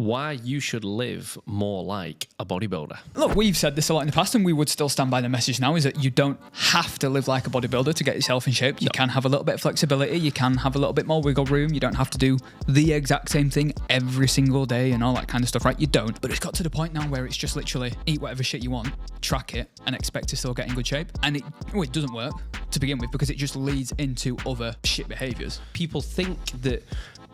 Why you should live more like a bodybuilder. Look, we've said this a lot in the past and we would still stand by the message now, is that you don't have to live like a bodybuilder to get yourself in shape. You can have a little bit of flexibility, you can have a little bit more wiggle room, you don't have to do the exact same thing every single day and all that kind of stuff, right? You don't. But it's got to the point now where it's just literally eat whatever shit you want, track it, and expect to still get in good shape. And it doesn't work to begin with because it just leads into other shit behaviours. People think that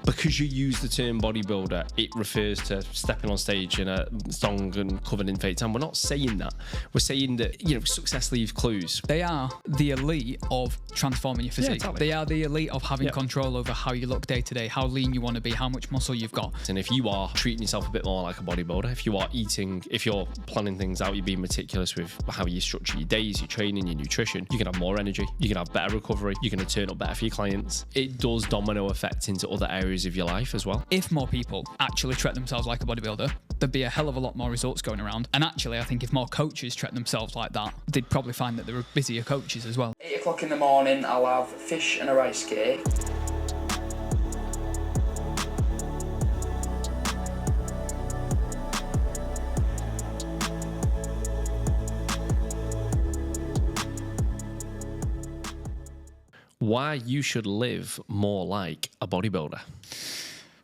because you use the term bodybuilder, it refers to stepping on stage in a thong and covered in fake tan. We're not saying that. We're saying that, success leaves clues. They are the elite of transforming your physique. Exactly. They are the elite of having control over how you look day to day, how lean you want to be, how much muscle you've got. And if you are treating yourself a bit more like a bodybuilder, if you are eating, if you're planning things out, you're being meticulous with how you structure your days, your training, your nutrition, you can have more energy, you can have better recovery, you're going to turn up better for your clients. It does domino effect into other areas of your life as well. If more people actually treat themselves like a bodybuilder, there'd be a hell of a lot more results going around. And actually, I think if more coaches treat themselves like that, they'd probably find that there are busier coaches as well. 8 o'clock in the morning, I'll have fish and a rice cake. Why you should live more like a bodybuilder.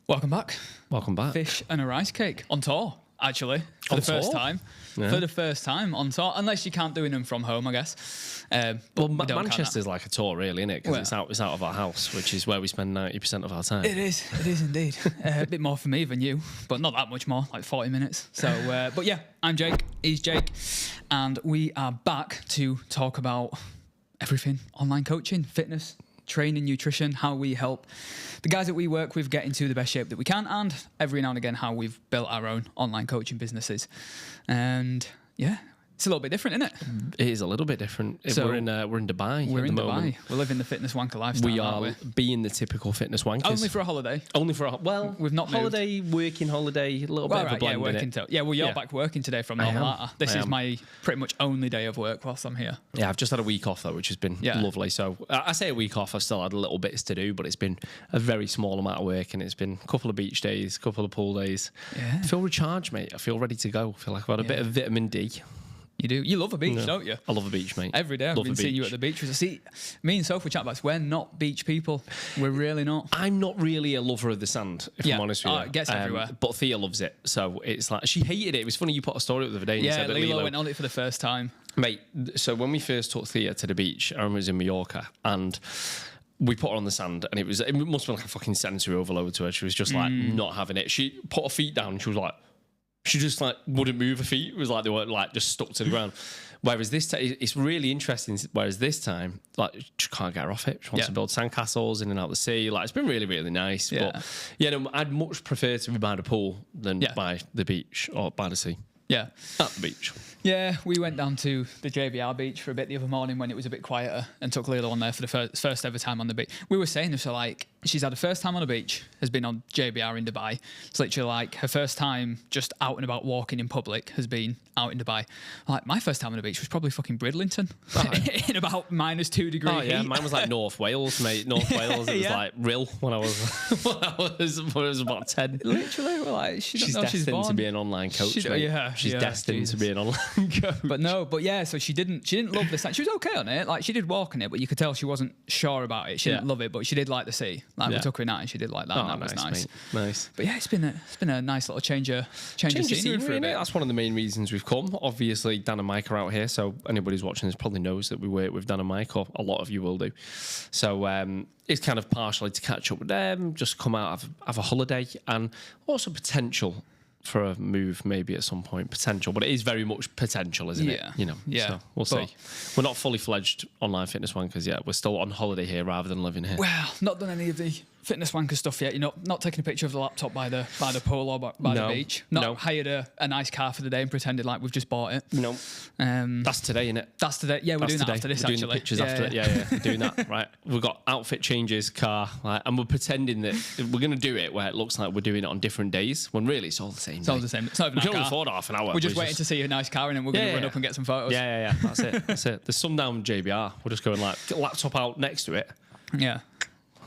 Welcome back. Welcome back. Fish and a rice cake on tour, actually, for On the first tour? time. Yeah. For the first time on tour, unless you can't doing them from home, I guess. Well, we don't count Manchester's like a tour, really, isn't it? Because Well- it's out of our house, which is where we spend 90% of our time. that. It is indeed. A bit more for me than you, but not that much more, like 40 minutes. So, but yeah, I'm Jake, he's Jake, and we are back to talk about everything: online coaching, fitness, training, nutrition, how we help the guys that we work with get into the best shape that we can, and every now and again how we've built our own online coaching businesses. And yeah, it's a little bit different, isn't it? It is a little bit different. So we're in Dubai. We're at in the Dubai. moment. We're living the fitness wanker lifestyle. We aren't are being the typical fitness wankers. only for a holiday. Only for a We've not moved. holiday, working holiday, a little bit of a blend in working it. well, you're Yeah. back working today from I normal, am. aren't I? This I is am. my pretty much only day of work whilst I'm here. Yeah, I've just had a week off though, which has been Yeah. lovely. So I say a week off, I've still had a little bits to do, but it's been a very small amount of work, and it's been a couple of beach days, a couple of pool days. Yeah. I feel recharged, mate. I feel ready to go. I feel like I've had a bit of vitamin D. You do. You love a beach, Yeah. don't you? I love a beach, mate. Every day I've Love been a seeing you beach. at the beach. See, me and Soph were chatting about this. We're not beach people. We're really not. I'm not really a lover of the sand, if Yeah. I'm honest with you. Oh, it gets everywhere. But Thea loves it. So it's like, she hated it. It was funny, you put a story up the other day and you Yeah, said that Lilo went on it for the first time. Mate, so when we first took Thea to the beach, I remember it was in Mallorca, and we put her on the sand, and it must have been like a fucking sensory overload to her. She was just like not having it. She put her feet down, and she was like, she just like wouldn't move her feet. It was like they were like just stuck to the ground. Whereas this time, it's really interesting. Whereas this time, like, she can't get her off it. She wants to build sandcastles in and out the sea. Like, it's been really, really nice. Yeah. But yeah, no, I'd much prefer to be by the pool than by the beach or by the sea. Yeah. At the beach. Yeah, we went down to the JBR beach for a bit the other morning when it was a bit quieter and took Lilo on there for the first ever time on the beach. We were saying this, so like, she's had her first time on the beach, has been on JBR in Dubai. It's literally like her first time just out and about walking in public has been out in Dubai. Like, my first time on the beach was probably fucking Bridlington in about -2 degree Oh yeah, heat. mine was like North Wales, mate. North Wales. It was Yeah. like real when I was when I was about 10. Literally, we're like, She's know she's destined born. to be an online coach. Mate. She's destined to be an online coach. But yeah, so she didn't love the sand. She was okay on it, like she did walk on it, but you could tell she wasn't sure about it. She didn't love it, but she did like the sea. Like we took her in that, and she did like that, and that was nice. Mate. Nice. But yeah, it's been a nice little change of scenery for a bit. That's one of the main reasons we've come. Obviously, Dan and Mike are out here, so anybody who's watching this probably knows that we work with Dan and Mike, or a lot of you will do. So it's kind of partially to catch up with them, just come out, have a holiday, and also potential for a move maybe at some point, potential, but it is very much potential, isn't it? You know, so we'll see. We're not fully fledged online fitness wankers yet. We're still on holiday here rather than living here. Well, not done any of the fitness wanker stuff yet. You're not taking a picture of the laptop by the pool or by the beach. Not hired a nice car for the day and pretended like we've just bought it. No. That's today, innit? That's today. Yeah, we're doing that after this, we're doing actually. The pictures after it. Yeah, we're doing that. Right. We've got outfit changes, car, and we're pretending that we're going to do it where it looks like we're doing it on different days, when really it's all the same. It's all the same. It's not even we our can only car. afford half an hour. We're just waiting to see a nice car, and then we're going to run up and get some photos. Yeah. That's it. There's some down JBR. We're just going like, get a laptop out next to it. Yeah.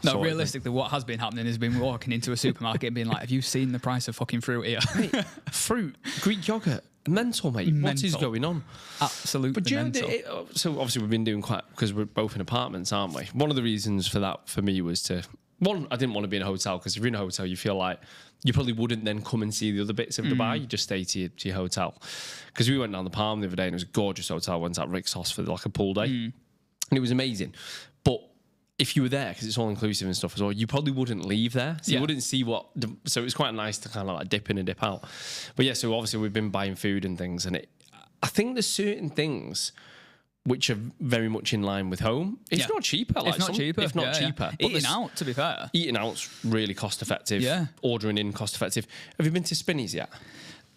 No, sort of realistically, what has been happening is been walking into a supermarket and being like, have you seen the price of fucking fruit here? thing. Mate, fruit, Greek yogurt, mental, mate. What is Mental. going on? Absolutely But do you know, mental. so obviously we've been doing quite, because we're both in apartments, aren't we? One of the reasons for that for me was I didn't want to be in a hotel, because if you're in a hotel, you feel like you probably wouldn't then come and see the other bits of Dubai. You just stay to your hotel. Because we went down the Palm the other day and it was a gorgeous hotel. Went at Rick's house for like a pool day. And it was amazing. But if you were there, because it's all inclusive and stuff as well, you probably wouldn't leave there. So you wouldn't see so it was quite nice to kind of like dip in and dip out. But yeah, so obviously we've been buying food and things. And I think there's certain things which are very much in line with home. It's not cheaper. Like It's not cheaper. If not cheaper. But Eating out, to be fair. Eating out's really cost effective. Yeah. Ordering in cost effective. Have you been to Spinneys yet?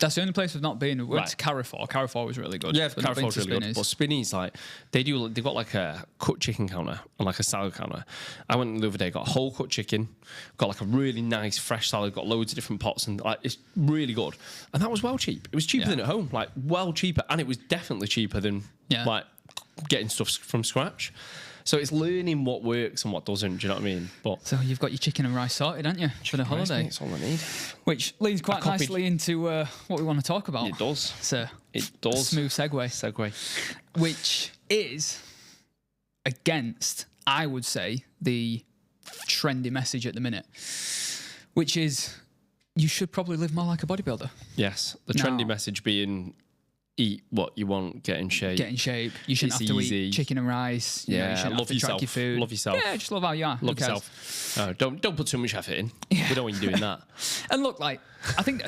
That's the only place we've not been. We went Right. to Carrefour. Carrefour was really good. Yeah, We've not been Carrefour's to really good. But Spinneys, like, they've got like a cut chicken counter and like a salad counter. I went the other day, got a whole cut chicken, got like a really nice fresh salad, got loads of different pots, and like it's really good. And that was well cheap. It was cheaper than at home, like well cheaper, and it was definitely cheaper than like getting stuff from scratch. So it's learning what works and what doesn't. Do you know what I mean? But So you've got your chicken and rice sorted, haven't you, for the holiday? That's all I need. Which leads quite nicely into what we want to talk about. It does. It's a It does. smooth segue. Which is against, I would say, the trendy message at the minute, which is you should probably live more like a bodybuilder. Yes. The trendy Now- message being eat what you want, get in shape. Get in shape. You shouldn't It's have to easy. eat chicken and rice. You know, you Yeah, shouldn't have love to track yourself. your food. Love yourself. Yeah, just love how you are. Who Love cares? yourself. Don't put too much effort in. We don't want you doing that. And look, like, I think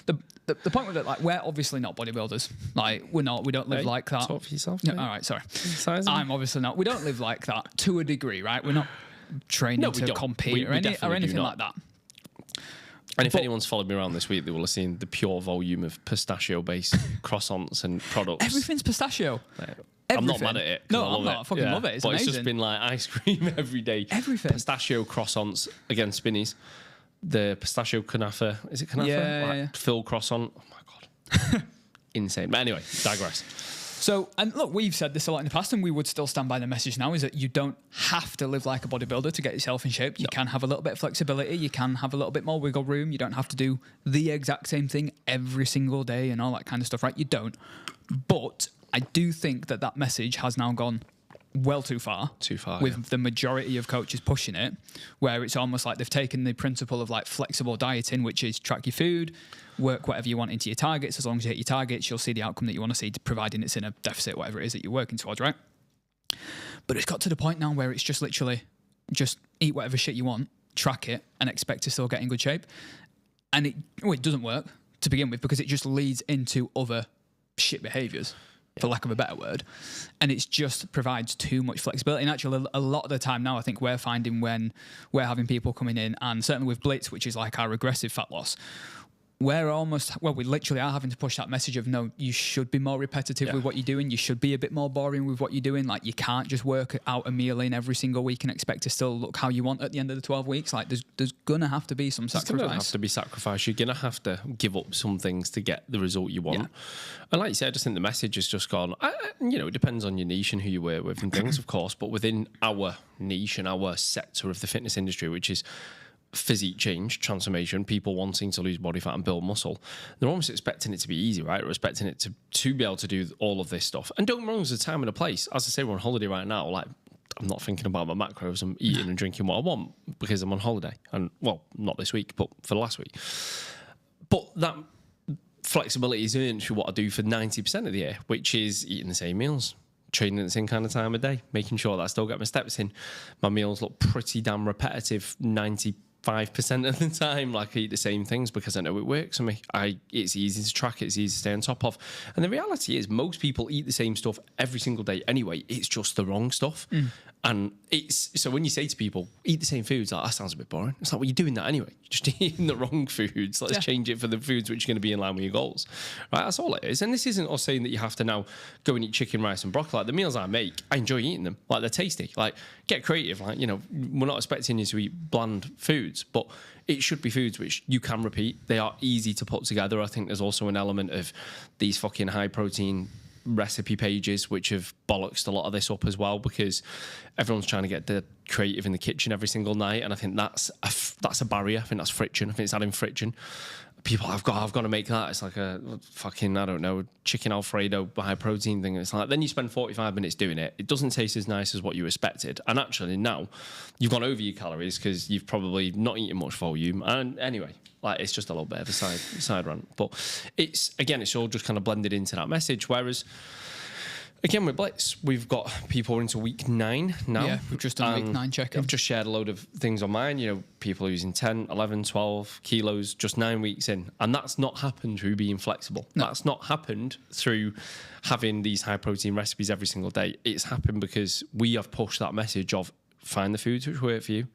the point with it, like, we're obviously not bodybuilders. Like, we're not. We don't live Hey, like that. talk for yourself, No, mate. all right, sorry. Size I'm obviously not. We don't live like that to a degree, right? We're not training No, we to don't. compete We or definitely do anything not. like that. And if But- anyone's followed me around this week, they will have seen the pure volume of pistachio-based croissants and products. Everything's pistachio. I'm not Everything. mad at it. 'cause No, I love I'm not. it. I fucking love it. It's but amazing. it's just been like ice cream every day. Everything. Pistachio croissants, again, Spinneys. The pistachio kanafa. Is it kanafa? Yeah. Filled croissant. Oh my God. Insane. But anyway, digress. So, and look, we've said this a lot in the past, and we would still stand by the message now, is that you don't have to live like a bodybuilder to get yourself in shape. You can have a little bit of flexibility. You can have a little bit more wiggle room. You don't have to do the exact same thing every single day and all that kind of stuff, right? You don't. But I do think that message has now gone well too far. Too far, With the majority of coaches pushing it, where it's almost like they've taken the principle of like flexible dieting, which is track your food, work whatever you want into your targets. As long as you hit your targets, you'll see the outcome that you want to see, providing it's in a deficit, whatever it is that you're working towards, right? But it's got to the point now where it's just literally just eat whatever shit you want, track it, and expect to still get in good shape. And it doesn't work to begin with, because it just leads into other shit behaviours, for lack of a better word. And it just provides too much flexibility. And actually, a lot of the time now, I think we're finding when we're having people coming in, and certainly with Blitz, which is like our regressive fat loss, we're almost, well, we literally are having to push that message of, no, you should be more repetitive with what you're doing. You should be a bit more boring with what you're doing. Like, you can't just work out a meal in every single week and expect to still look how you want at the end of the 12 weeks. Like, there's going to have to be some There's going to have sacrifice. to be sacrifice. You're going to have to give up some things to get the result you want. And like you said, I just think the message has just gone, it depends on your niche and who you work with and things, of course, but within our niche and our sector of the fitness industry, which is physique change, transformation, people wanting to lose body fat and build muscle, they're almost expecting it to be easy, right? They're expecting it to be able to do all of this stuff. And don't get me wrong, there's a time and a place. As I say, we're on holiday right now. Like, I'm not thinking about my macros. I'm eating and drinking what I want because I'm on holiday. And, well, not this week, but for the last week. But that flexibility is earned through what I do for 90% of the year, which is eating the same meals, training at the same kind of time of day, making sure that I still get my steps in. My meals look pretty damn repetitive 95% of the time. Like, I eat the same things because I know it works for me. It's easy to track, it's easy to stay on top of. And the reality is, most people eat the same stuff every single day anyway. It's just the wrong stuff. And so when you say to people, eat the same foods, like, that sounds a bit boring. It's like, well, you're doing that anyway. You're just eating the wrong foods. Let's change it for the foods which are going to be in line with your goals. Right? That's all it is. And this isn't us saying that you have to now go and eat chicken, rice and broccoli. Like, the meals I make, I enjoy eating them. Like, they're tasty. Like, get creative. Like, we're not expecting you to eat bland foods, but it should be foods which you can repeat. They are easy to put together. I think there's also an element of these fucking high protein recipe pages which have bollocksed a lot of this up as well, because everyone's trying to get the creative in the kitchen every single night, and I think that's a barrier. I think that's friction. I think it's adding friction. People, I've got to make that. It's like a fucking, I don't know, chicken Alfredo high protein thing. It's like, then you spend 45 minutes doing it. It doesn't taste as nice as what you expected. And actually now you've gone over your calories because you've probably not eaten much volume. And anyway, like, it's just a little bit of a side rant. But it's all just kind of blended into that message. Whereas, again, with Blitz, we've got people into week 9 now. Yeah, we've just done week 9 check-in. I've just shared a load of things on mine. You know, people losing 10, 11, 12 kilos just 9 weeks in. And that's not happened through being flexible. No. That's not happened through having these high-protein recipes every single day. It's happened because we have pushed that message of find the foods which work for you,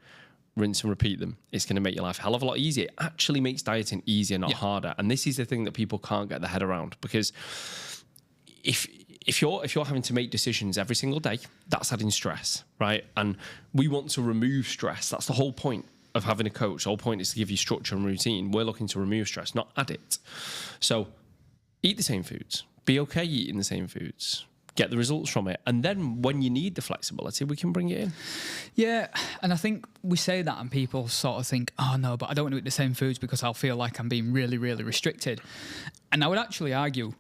rinse and repeat them. It's going to make your life a hell of a lot easier. It actually makes dieting easier, not harder. And this is the thing that people can't get their head around, because if you're having to make decisions every single day, that's adding stress, right? And we want to remove stress. That's the whole point of having a coach. The whole point is to give you structure and routine. We're looking to remove stress, not add it. So eat the same foods. Be okay eating the same foods. Get the results from it. And then when you need the flexibility, we can bring it in. Yeah, and I think we say that and people sort of think, oh no, but I don't want to eat the same foods because I'll feel like I'm being really, really restricted. And I would actually argue,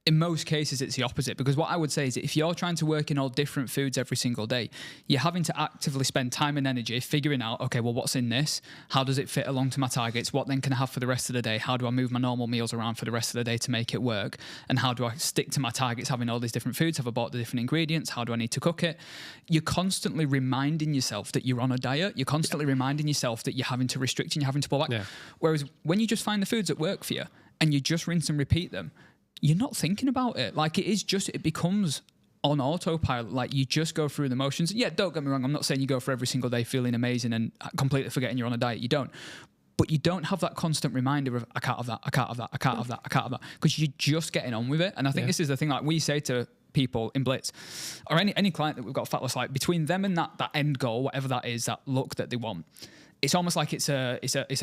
in most cases, it's the opposite, because what I would say is that if you're trying to work in all different foods every single day, you're having to actively spend time and energy figuring out, okay, well, what's in this? How does it fit along to my targets? What then can I have for the rest of the day? How do I move my normal meals around for the rest of the day to make it work? And how do I stick to my targets having all these different foods? Have I bought the different ingredients? How do I need to cook it? You're constantly reminding yourself that you're on a diet. You're constantly reminding yourself that you're having to restrict and you're having to pull back. Yeah. Whereas when you just find the foods that work for you and you just rinse and repeat them, you're not thinking about it. Like, it becomes on autopilot. Like, you just go through the motions. Yeah, don't get me wrong. I'm not saying you go for every single day feeling amazing and completely forgetting you're on a diet. You don't. But you don't have that constant reminder of, I can't have that, I can't have that, I can't have that, I can't have that. Because you're just getting on with it. And I think this is the thing, like we say to people in Blitz, or any client that we've got fat loss, like between them and that end goal, whatever that is, that look that they want, it's almost like it's a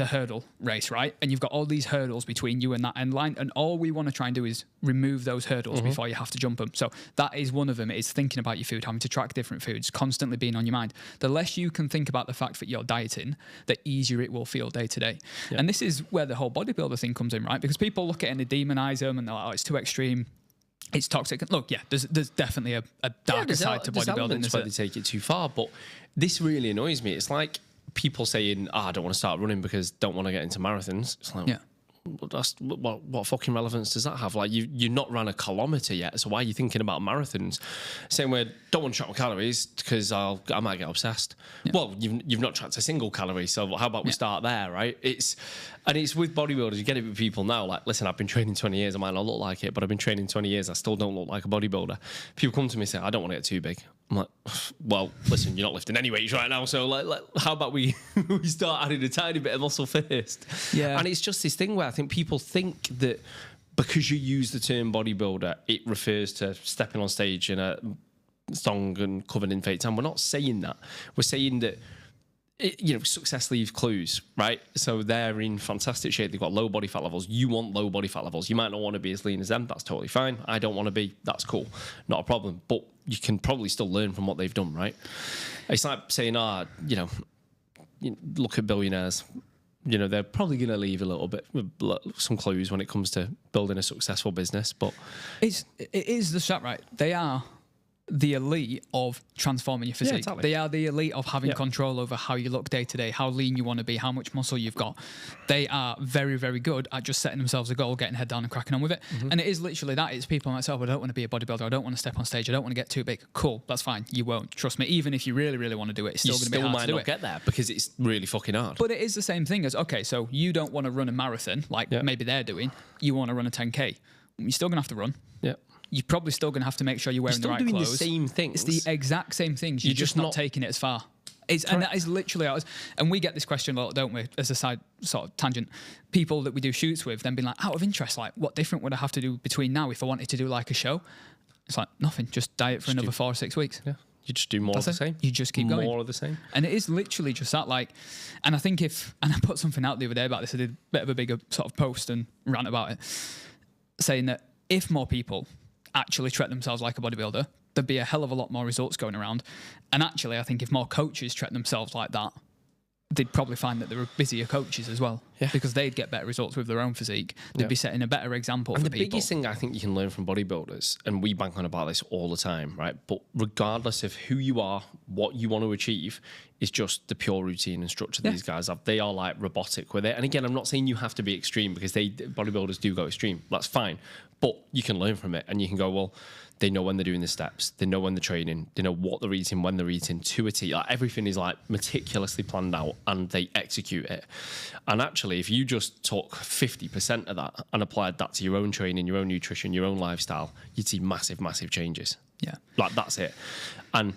hurdle race, right? And you've got all these hurdles between you and that end line, and all we want to try and do is remove those hurdles before you have to jump them. So that is one of them. It's thinking about your food, having to track different foods, constantly being on your mind. The less you can think about the fact that you're dieting, the easier it will feel day to day. Yeah. And this is where the whole bodybuilder thing comes in, right? Because people look at it and they demonize them and they're like, oh, it's too extreme. It's toxic. Look, yeah, there's definitely a darker side to bodybuilding. There's where they take it too far, but this really annoys me. It's like people saying, I don't want to start running because don't want to get into marathons. It's like, what fucking relevance does that have? Like, you've not run a kilometre yet, so why are you thinking about marathons? Same way, don't want to track my calories because I might get obsessed. Yeah. Well, you've not tracked a single calorie, so how about we start there, right? It's with bodybuilders, you get it with people now, like, listen, I've been training 20 years, I might not look like it, but I've been training 20 years, I still don't look like a bodybuilder. People come to me and say, I don't want to get too big. I'm like, well, listen, you're not lifting any weights right now, so like how about we start adding a tiny bit of muscle first? Yeah. And it's just this thing where I think people think that because you use the term bodybuilder, it refers to stepping on stage in a thong and covered in fake tan. We're not saying that. We're saying that, success leaves clues, right? So they're in fantastic shape. They've got low body fat levels. You want low body fat levels. You might not want to be as lean as them. That's totally fine. I don't want to be. That's cool. Not a problem. But you can probably still learn from what they've done, right? It's like saying, look at billionaires. They're probably going to leave a little bit, some clues when it comes to building a successful business. But it is the shot, right? They are the elite of transforming your physique. Yeah, exactly. They are the elite of having control over how you look day to day, how lean you want to be, how much muscle you've got. They are very, very good at just setting themselves a goal, getting head down and cracking on with it. And it is literally that. It's people like myself, I don't want to be a bodybuilder. I don't want to step on stage. I don't want to get too big. Cool, that's fine. You won't. Trust me. Even if you really, really want to do it, it's still going to be hard to do it. You still might not get there because it's really fucking hard. But it is the same thing as, okay, so you don't want to run a marathon like maybe they're doing. You want to run a 10K. You're still going to have to run. Yeah. You're probably still going to have to make sure you're wearing the right clothes. You're still doing the same things. It's the exact same things. You're just not taking it as far. And that is literally ours. And we get this question a lot, don't we? As a side sort of tangent, people that we do shoots with, then being like, out of interest, like, what different would I have to do between now if I wanted to do like a show? It's like nothing. Just diet for another 4 or 6 weeks. Yeah. You just do more of the same. You just keep going. More of the same. And it is literally just that, like, and I think and I put something out the other day about this. I did a bit of a bigger sort of post and rant about it, saying that if more people actually treat themselves like a bodybuilder, there'd be a hell of a lot more results going around. And actually, I think if more coaches treat themselves like that, they'd probably find that there were busier coaches as well, because they'd get better results with their own physique. They'd be setting a better example for people. The biggest thing I think you can learn from bodybuilders, and we bank on about this all the time, right? But regardless of who you are, what you want to achieve, is just the pure routine and structure these guys have. They are like robotic with it. And again, I'm not saying you have to be extreme, because bodybuilders do go extreme. That's fine. But you can learn from it, and you can go, well, they know when they're doing the steps. They know when they're training. They know what they're eating, when they're eating, to a T. Like, everything is like meticulously planned out, and they execute it. And actually, if you just took 50% of that and applied that to your own training, your own nutrition, your own lifestyle, you'd see massive, massive changes. Yeah. Like, that's it. And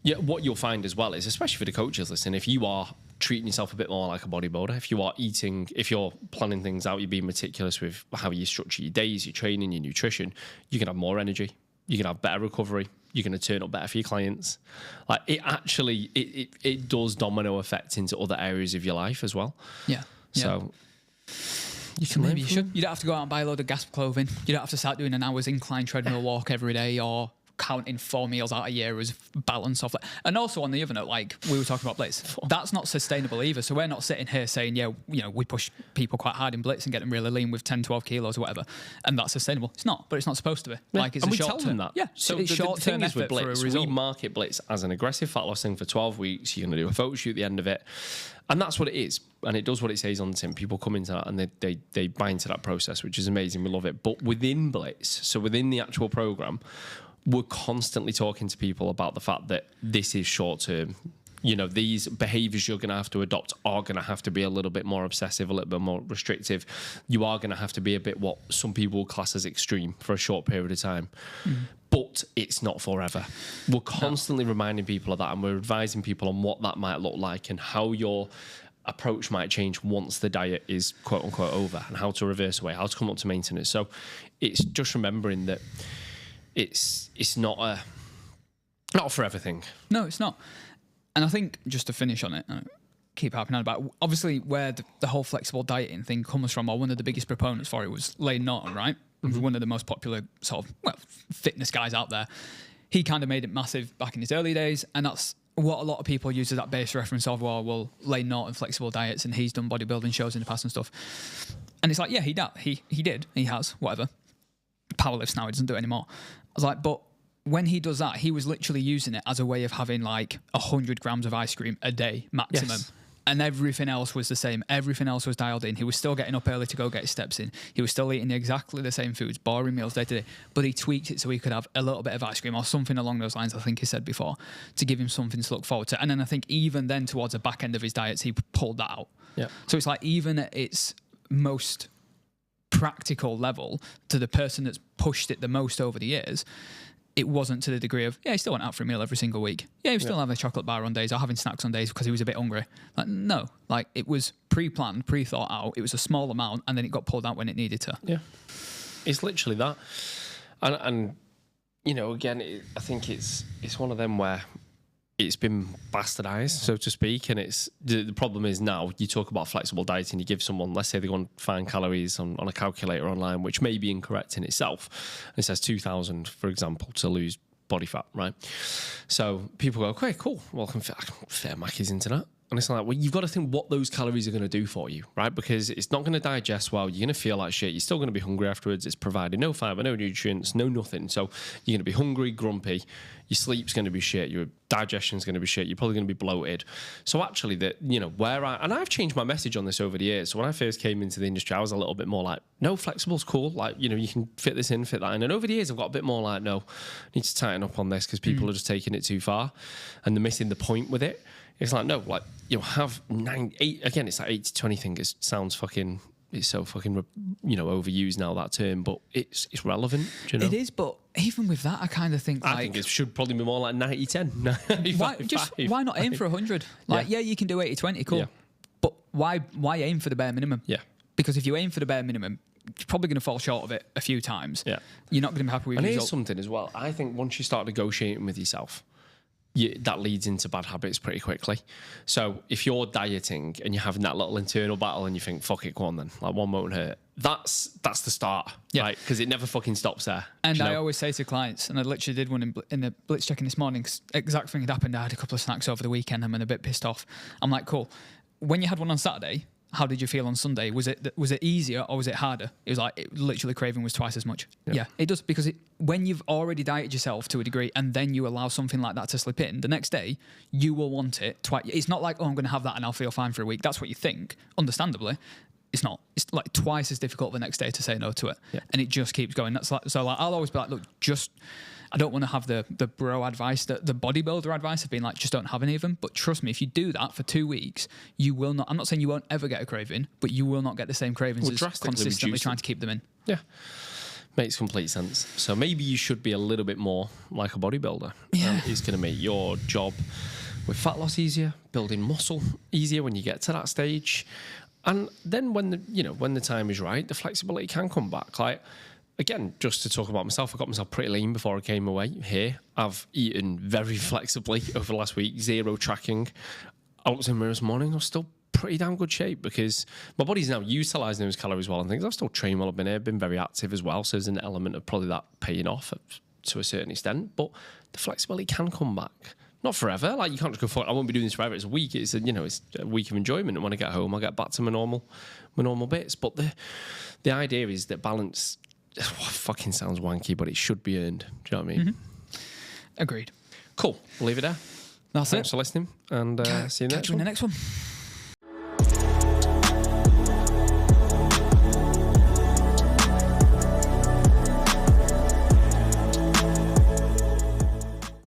yeah, what you'll find as well is, especially for the coaches listening, if you are treating yourself a bit more like a bodybuilder, if you are eating, if you're planning things out, you're being meticulous with how you structure your days, your training, your nutrition, you can have more energy. You can have better recovery. You're going to turn up better for your clients. Like, it actually, it does domino effect into other areas of your life as well. Yeah. So you can maybe you should. You don't have to go out and buy a load of GASP clothing. You don't have to start doing an hour's incline treadmill walk every day, or counting 4 meals out a year as balance off. And also, on the other note, like we were talking about blitz, that's not sustainable either. So we're not sitting here saying, yeah, you know, we push people quite hard in blitz and get them really lean with 10, 12 kilos or whatever, and that's sustainable. It's not, but it's not supposed to be. Yeah. Like, it's and a we short tell term. them that. Yeah. So it's the thing is with effort for a blitz, we result. market blitz as an aggressive fat loss thing for 12 weeks. You're going to do a photo shoot at the end of it. And that's what it is. And it does what it says on the tin. People come into that and they buy into that process, which is amazing. We love it. But within blitz, so within the actual program, we're constantly talking to people about the fact that this is short term. You know, these behaviors you're going to have to adopt are going to have to be a little bit more obsessive, a little bit more restrictive. You are going to have to be a bit what some people class as extreme for a short period of time. But it's not forever. We're constantly reminding people of that, and we're advising people on what that might look like and how your approach might change once the diet is quote unquote over, and how to reverse away, how to come up to maintenance. So it's just remembering that it's not a forever thing. No, it's not. And I think, just to finish on it, keep harping on about, obviously where the whole flexible dieting thing comes from, or one of the biggest proponents for it was Lane Norton, right? One of the most popular sort of, well, fitness guys out there. He kind of made it massive back in his early days, and that's what a lot of people use as that base reference of, well, Lane Norton, flexible diets, and he's done bodybuilding shows in the past and stuff. And it's like, yeah, he did, he has, whatever. Powerlifts now, he doesn't do it anymore. I was like, but when he does that, he was literally using it as a way of having like 100 grams of ice cream a day maximum. Yes. And everything else was the same. Everything else was dialed in. He was still getting up early to go get his steps in. He was still eating exactly the same foods, boring meals day to day. But he tweaked it so he could have a little bit of ice cream or something along those lines, I think he said before, to give him something to look forward to. And then I think even then, towards the back end of his diets, he pulled that out. Yeah. So it's like, even at its most practical level, to the person that's pushed it the most over the years, it wasn't to the degree of, he still went out for a meal every single week. Yeah, he was still having a chocolate bar on days or having snacks on days because he was a bit hungry. Like, no, like, it was pre-planned, pre-thought out. It was a small amount, and then it got pulled out when it needed to. Yeah, it's literally that. And you know, again, I think it's one of them where it's been bastardized, so to speak. And it's the problem is now you talk about flexible dieting, you give someone, let's say they go and find calories on a calculator online, which may be incorrect in itself. And it says 2,000, for example, to lose body fat, right? So people go, okay, cool. Well, I can fit Mackies into that. And it's like, well, you've got to think what those calories are going to do for you, right? Because it's not going to digest well. You're going to feel like shit. You're still going to be hungry afterwards. It's providing no fiber, no nutrients, no nothing. So you're going to be hungry, grumpy. Your sleep's going to be shit. Your digestion's going to be shit. You're probably going to be bloated. So actually, and I've changed my message on this over the years. So when I first came into the industry, I was a little bit more like, no, flexible's cool. Like, you know, you can fit this in, fit that in. And over the years, I've got a bit more like, no, I need to tighten up on this because people are just taking it too far and they're missing the point with it. It's like, no, like, you have 8, again, it's that 80-20 thing. It sounds fucking, it's so fucking, you know, overused now, that term, but it's relevant, do you know? It is, but even with that, I kind of think, I think it should probably be more like 90-10. Why not aim for 100? Like, yeah, you can do 80-20, cool. Yeah. But why aim for the bare minimum? Yeah. Because if you aim for the bare minimum, you're probably going to fall short of it a few times. Yeah. You're not going to be happy with your result. And here's something as well. I think once you start negotiating with yourself, that leads into bad habits pretty quickly. So if you're dieting and you're having that little internal battle and you think, fuck it, go on then, like, one won't hurt, that's the start, right? Because it never fucking stops there. And I always say to clients, and I literally did one in the blitz checking this morning, 'cause exact thing had happened. I had a couple of snacks over the weekend. I'm a bit pissed off. I'm like, cool. When you had one on Saturday, how did you feel on Sunday? Was it easier or was it harder? It was like, literally craving was twice as much. Yeah, it does, because when you've already dieted yourself to a degree and then you allow something like that to slip in, the next day you will want it twice. It's not like, oh, I'm going to have that and I'll feel fine for a week. That's what you think, understandably. It's not. It's like twice as difficult the next day to say no to it. Yeah. And it just keeps going. That's like, so like, I'll always be like, look, I don't want to have the bro advice, the bodybuilder advice of being like, just don't have any of them. But trust me, if you do that for 2 weeks, you will not, I'm not saying you won't ever get a craving, but you will not get the same cravings as consistently trying to keep them in. Yeah. Makes complete sense. So maybe you should be a little bit more like a bodybuilder. Yeah. It's going to make your job with fat loss easier, building muscle easier when you get to that stage. And then when the time is right, the flexibility can come back. Like, again, just to talk about myself, I got myself pretty lean before I came away here. I've eaten very flexibly over the last week, zero tracking. I looked in the mirror this morning, I was still pretty damn good shape because my body's now utilising those calories well and things. I've still trained while I've been here, been very active as well. So there's an element of probably that paying off to a certain extent. But the flexibility can come back. Not forever. Like, you can't just go for it. I won't be doing this forever. It's a week. It's a week of enjoyment. And when I get home, I'll get back to my normal bits. But the idea is that balance fucking sounds wanky, but it should be earned. Do you know what I mean? Mm-hmm. Agreed. Cool. We'll leave it there. Thanks for listening, and see you catch you in the next one.